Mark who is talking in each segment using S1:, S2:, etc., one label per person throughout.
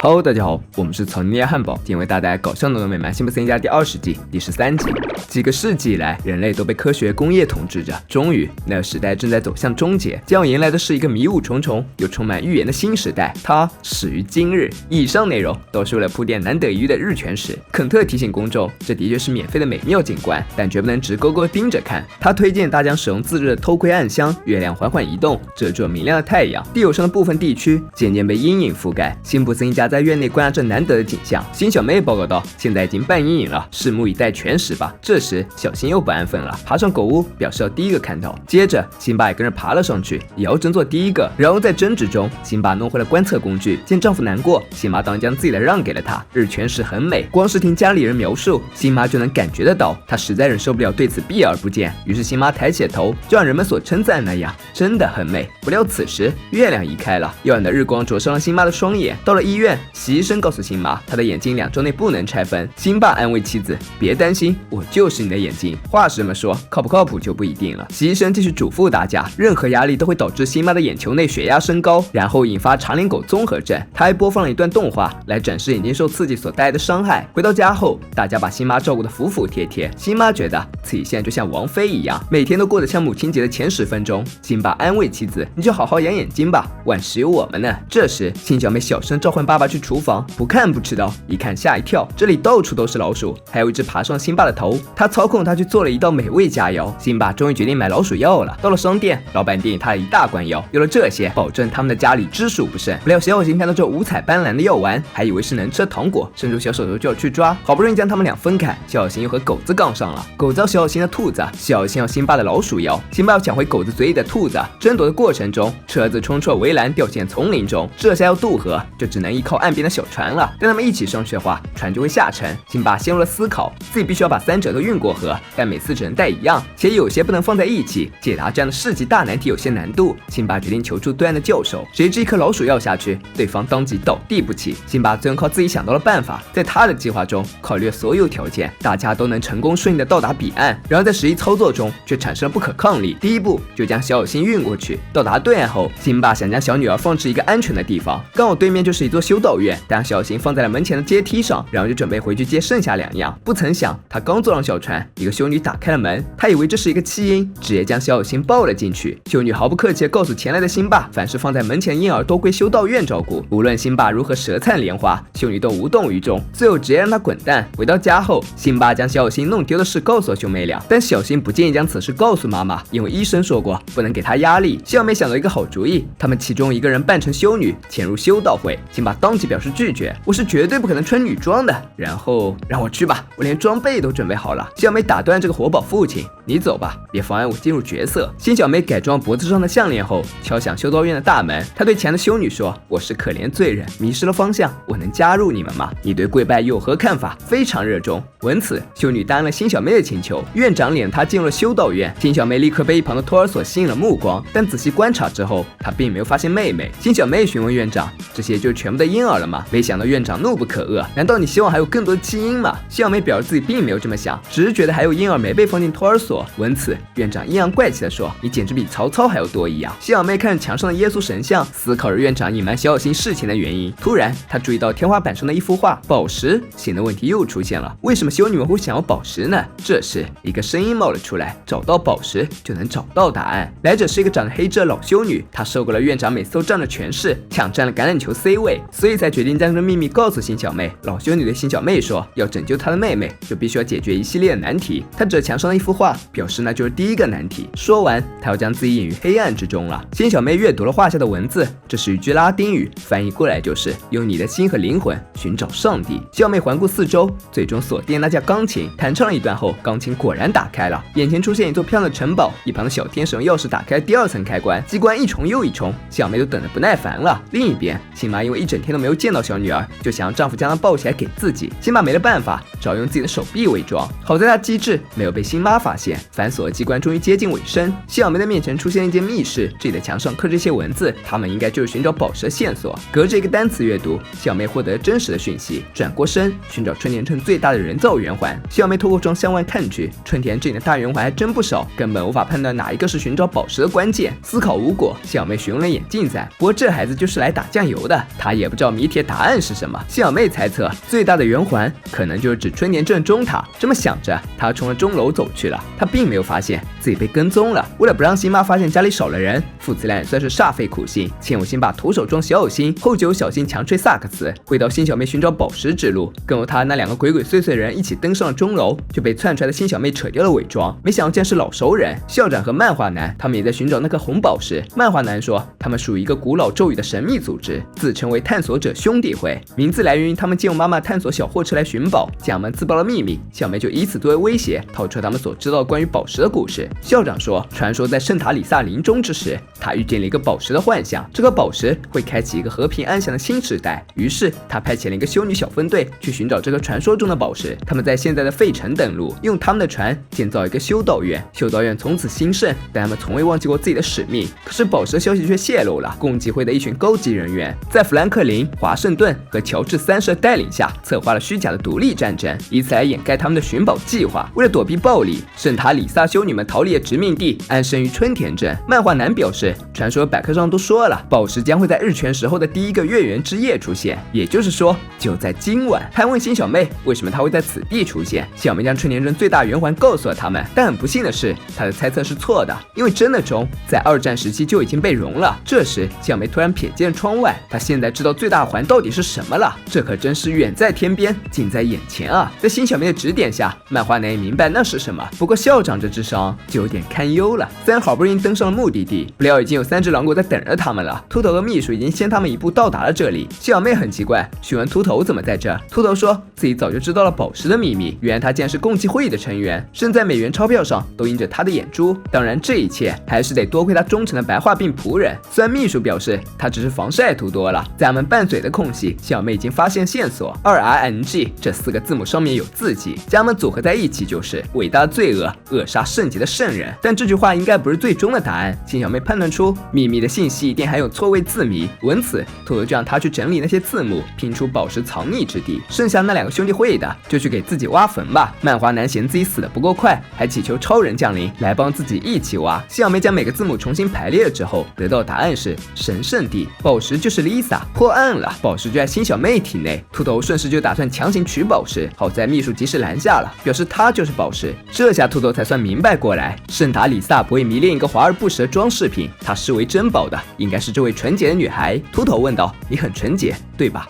S1: Hello， 大家好，我们是草泥汉堡，今天为大家带来搞笑的美漫《辛普森一家》第20季第13集。几个世纪以来，人类都被科学工业统治着，终于，那个时代正在走向终结，将要迎来的是一个迷雾重重又充满预言的新时代，它始于今日。以上内容都是为了铺垫难得一遇的日全食。肯特提醒公众，这的确是免费的美妙景观，但绝不能直勾勾盯着看。他推荐大家使用自制的偷窥暗箱，月亮缓缓移动，遮住了明亮的太阳，地球上的部分地区渐渐被阴影覆盖。辛普森一家在院内观察这难得的景象。辛小妹报告道：“现在已经半阴影了，拭目以待全食吧。”这时，小新又不安分了，爬上狗屋，表示要第一个看到。接着，辛巴也跟着爬了上去，也要争做第一个。然后在争执中，辛巴弄回了观测工具。见丈夫难过，辛巴当将自己的让给了他。日全食很美，光是听家里人描述，辛妈就能感觉得到，她实在忍受不了对此避而不见。于是辛妈抬起了头，就像人们所称赞那样，真的很美。不料此时，月亮移开了，耀眼的日光灼伤了辛妈的双眼。到了医院，洗医生告诉辛妈，她的眼睛2周内不能拆分。辛爸安慰妻子：“别担心，我就是你的眼睛。”话是这么说，靠不靠谱就不一定了。洗医生继续嘱咐大家，任何压力都会导致辛妈的眼球内血压升高，然后引发长脸狗综合症。他还播放了一段动画来展示眼睛受刺激所带来的伤害。回到家后，大家把辛妈照顾得服服帖帖。辛妈觉得自己现在就像王妃一样，每天都过得像母亲节的前10分钟。辛爸安慰妻子：“你就好好养眼睛吧，万事有我们呢。”这时，辛小妹小声召唤爸爸去厨房，不看不知道，一看吓一跳，这里到处都是老鼠，还有一只爬上辛巴的头。他操控它去做了一道美味佳肴。辛巴终于决定买老鼠药了。到了商店，老板店里他了一大罐药，有了这些，保证他们的家里只数不剩。不料小新看到这五彩斑斓的药丸，还以为是能吃的糖果，伸出小手头就要去抓，好不容易将他们俩分开，小新又和狗子杠上了。狗子要小新的兔子，小新要辛巴的老鼠药，辛巴要抢回狗子嘴里的兔子。争夺的过程中，车子冲出了围栏，掉进丛林中。这下要渡河，就只能依靠岸边的小船了。但他们一起上去的话，船就会下沉。辛巴陷入了思考，自己必须要把3者都运过河，但每次只能带一样，且有些不能放在一起。解答这样的世纪大难题有些难度，辛巴决定求助对岸的教授。谁知一颗老鼠药下去，对方当即倒地不起。辛巴最后靠自己想到了办法，在他的计划中考虑了所有条件，大家都能成功顺利的到达彼岸。然而在实际操作中却产生了不可抗力。第一步就将小新运过去。到达对岸后，辛巴想将小女儿放置一个安全的地方，刚好对面就是一座修道院，但小新放在了门前的阶梯上，然后就准备回去接剩下2样。不曾想，他刚坐上小船，一个修女打开了门，他以为这是一个弃婴，直接将小新抱了进去。修女毫不客气地告诉前来的辛巴，凡是放在门前的婴儿都归修道院照顾，无论辛巴如何舌灿莲花，修女都无动于衷，最后直接让他滚蛋。回到家后，辛巴将小新弄丢的事告诉了兄妹俩，但小新不建议将此事告诉妈妈，因为医生说过不能给她压力。小妹想到一个好主意，他们其中一个人扮成修女潜入修道会，辛巴当即表示拒绝：“我是绝对不可能穿女装的。”然后让我去吧，我连装备都准备好了。小妹打断这个活宝父亲：“你走吧，别妨碍我进入角色。”辛小妹改装脖子上的项链后，敲响修道院的大门。她对前的修女说：“我是可怜罪人，迷失了方向，我能加入你们吗？你对跪拜有何看法？”非常热衷。闻此，修女答应了辛小妹的请求。院长领她进入了修道院。辛小妹立刻被一旁的托儿所吸引了目光，但仔细观察之后，她并没有发现妹妹。辛小妹询问院长：“这些就全部的婴儿了吗？”没想到院长怒不可遏：“难道你希望还有更多的弃婴吗？”辛小妹表示自己并没有这么想，只是觉得还有婴儿没被放进托儿所。闻此，院长阴阳怪气地说：“你简直比曹操还要多疑啊！”辛小妹看着墙上的耶稣神像，思考着院长隐瞒小新事情的原因。突然，她注意到天花板上的一幅画，宝石显得问题又出现了。为什么修女们会想要宝石呢？这时，一个声音冒了出来：“找到宝石就能找到答案。”来者是一个长着黑痣的老修女，她受够了院长每次都这样的权势，抢占了橄榄球 C 位，所以才决定将这个秘密告诉辛小妹。老修女对辛小妹说：“要拯救她的妹妹，就必须要解决一系列的难题。”她指着墙上的一幅画，表示那就是第一个难题。说完，她要将自己隐于黑暗之中了。辛小妹阅读了画下的文字，这是一句拉丁语，翻译过来就是用你的心和灵魂寻找上帝。辛小妹环顾四周，最终锁定那架钢琴，弹唱了一段后，钢琴果然打开了，眼前出现一座漂亮的城堡。一旁的小天使用钥匙打开第2层开关，机关一重又一重，辛小妹都等得不耐烦了。另一边，辛妈因为一整天都没有见到小女儿，就想让丈夫将她抱起来给自己。辛妈没了办法，只好用自己的手臂伪装。好在她机智，没有被辛妈发现。繁琐的机关终于接近尾声，辛小妹的面前出现了一间密室，这里的墙上刻着一些文字，它们应该就是寻找宝石的线索。隔着一个单词阅读，辛小妹获得真实的讯息。转过身，寻找春田镇最大的人造圆环。辛小妹透过窗向外看去，春田镇的大圆环还真不少，根本无法判断哪一个是寻找宝石的关键。思考无果，辛小妹询问了眼镜仔，不过这孩子就是来打酱油的，他也不知道道谜题的答案是什么。小妹猜测最大的圆环可能就是指春田镇中塔。这么想着，她冲着钟楼走去了。她并没有发现自己被跟踪了。为了不让辛妈发现家里少了人，父子俩也算是煞费苦心。前有辛巴徒手装小有辛，后就有小辛强吹萨克斯，回到辛小妹寻找宝石之路。更有他那2个鬼鬼祟祟的人一起登上了钟楼，就被窜出来的辛小妹扯掉了伪装。没想到竟然是老熟人校长和漫画男，他们也在寻找那颗红宝石。漫画男说，他们属于一个古老咒语的神秘组织，自称为探索者兄弟会，名字来源于他们借用妈妈探索小货车来寻宝，将他们自爆了秘密。小妹就以此作为威胁，套出他们所知道关于宝石的故事。校长说，传说在圣塔里萨临终之时，他遇见了一个宝石的幻象，这个宝石会开启一个和平安详的新时代。于是他派遣了一个修女小分队去寻找这个传说中的宝石。他们在现在的费城登陆，用他们的船建造一个修道院，修道院从此兴盛，但他们从未忘记过自己的使命。可是宝石的消息却泄露了，共济会的一群高级人员在富兰克林、华盛顿和乔治3世带领下，策划了虚假的独立战争，以此来掩盖他们的寻宝计划。为了躲避暴力，圣塔里萨修女们逃离了殖民地，安身于春田镇。漫画男表示，传说百科上都说了，宝石将会在日全食后的第1个月圆之夜出现，也就是说就在今晚。他问辛小妹为什么他会在此地出现，小妹将春田镇最大圆环告诉了他们，但很不幸的是，他的猜测是错的，因为真的钟在2战时期就已经被熔了。这时小妹突然瞥见窗外，她现在知道最大环到底是什么了，这可真是远在天边近在眼前啊。在辛小妹的指点下，漫画男也明白那是什么，不过校长这智商就有点堪忧了。3人好不容易登上了目的地，不料已经有3只狼狗在等着他们了。秃头和秘书已经先他们一步到达了这里。小妹很奇怪，询问秃头怎么在这。秃头说自己早就知道了宝石的秘密，原来他竟然是共济会的成员，身在美元钞票上都印着他的眼珠。当然这一切还是得多亏他忠诚的白化病仆人。虽然秘书表示他只是防晒涂多了，在他们拌嘴的空隙，小妹已经发现线索，2RNG 这4个字母上面有字迹，将它们组合在一起就是伟大的罪恶，扼杀圣洁的圣人。但这句话应该不是最终的答案，辛小妹判断出秘密的信息一定还有错位字谜。闻此，秃头就让他去整理那些字母，拼出宝石藏匿之地。剩下那2个兄弟会的就去给自己挖坟吧。漫画男嫌自己死得不够快，还祈求超人降临来帮自己一起挖。辛小妹将每个字母重新排列了之后，得到答案是神圣地，宝石就是 Lisa。破案了，宝石就在辛小妹体内。秃头顺势就打算强行取宝石，好在秘书及时拦下了，表示他就是宝石。这下秃头才算明白过来，圣塔里萨不会迷恋一个华而不实的装饰品，他视为珍宝的应该是这位纯洁的女孩。秃头问道：“你很纯洁，对吧？”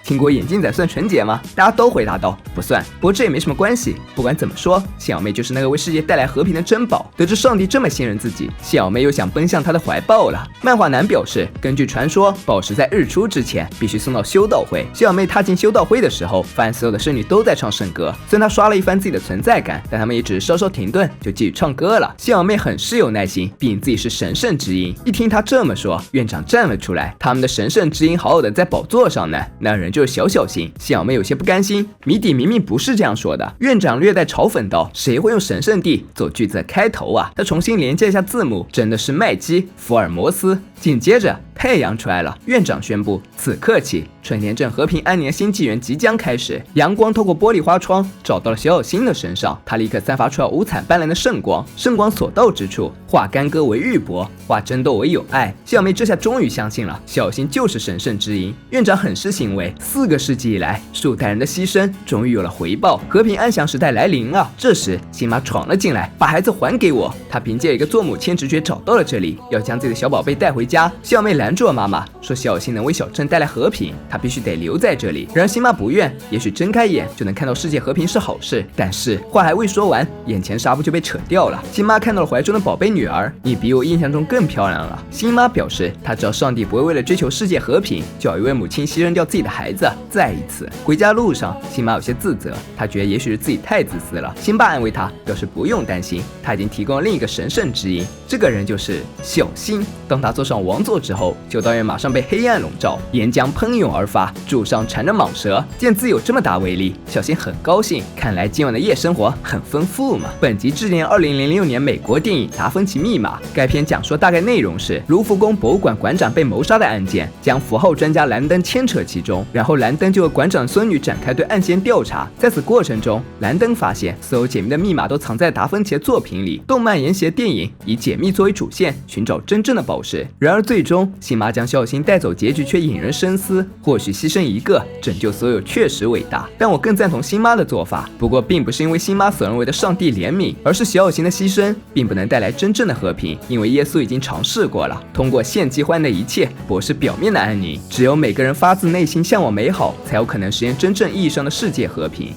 S1: 听过眼镜仔算纯洁吗？大家都回答道：“不算。”不过这也没什么关系，不管怎么说，小妹就是那个为世界带来和平的珍宝。得知上帝这么信任自己，小妹又想奔向他的怀抱了。漫画男表示，根据传说，宝石在日出之前必须送到修道会。小妹踏进修道会的时候，发现所有的圣女都在唱圣歌。虽然她刷了一番自己的存在感，但他们也只是稍稍停顿就继续唱歌了。小妹很是有耐心，毕竟自己是神圣之音。一听她这么说，院长站了出来，他们的神圣之音好好的在宝座上呢，那人就是小小心。小妹有些不甘心，谜底明明不是这样说的。院长略带嘲讽道：“谁会用神圣地做句子的开头啊？”他重新连接一下字母，真的是麦基、福尔摩斯。紧接着太阳出来了，院长宣布，此刻起，春田镇和平安宁的新纪元即将开始。阳光透过玻璃花窗照到了小小新的身上，他立刻散发出了五彩斑斓的圣光。圣光所到之处，化干戈为玉帛，化争斗为友爱。小妹这下终于相信了，小新就是神圣之音。院长很是欣慰，4个世纪以来数代人的牺牲终于有了回报，和平安详时代来临了。这时辛妈闯了进来，把孩子还给我。他凭借一个做母亲直觉找到了这里，要将自己的小宝贝带回家。小妹拦住了妈妈，说小新能为小镇带来和平，她必须得留在这里。然而辛妈不愿，也许睁开眼就能看到世界和平是好事。但是话还未说完，眼前纱布就被扯掉了。辛妈看到了怀中的宝贝女儿，你比我印象中更漂亮了。辛妈表示，她知道上帝不会为了追求世界和平，就要一位母亲牺牲掉自己的孩子。再一次回家路上，辛妈有些自责，她觉得也许是自己太自私了。辛爸安慰她，表示不用担心，他已经提供了另一个神圣之音，这个人就是小新。当他坐上王座之后，修道院马上被黑暗笼罩，岩浆喷涌而发，柱上缠着蟒蛇。见自有这么大威力，小新很高兴，看来今晚的夜生活很丰富嘛。本集致敬2006年美国电影《达芬奇密码》，该片讲述大概内容是卢浮宫博物馆馆长被谋杀的案件，将符号专家兰登牵扯其中，然后兰登就和馆长孙女展开对案件调查。在此过程中，兰登发现所有解密的密码都藏在达芬奇的作品里，动漫沿袭的电影以解密作为主线，寻找真正的宝石。然然而最终辛妈将小新带走，结局却引人深思。或许牺牲一个拯救所有确实伟大，但我更赞同辛妈的做法。不过并不是因为辛妈所认为的上帝怜悯，而是小新的牺牲并不能带来真正的和平，因为耶稣已经尝试过了，通过献祭换的一切博士表面的安宁。只有每个人发自内心向往美好，才有可能实现真正意义上的世界和平。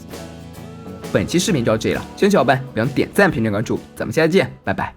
S1: 本期视频就到这里了，喜欢小伙伴别忘点赞、评论、关注，咱们下期见，拜拜。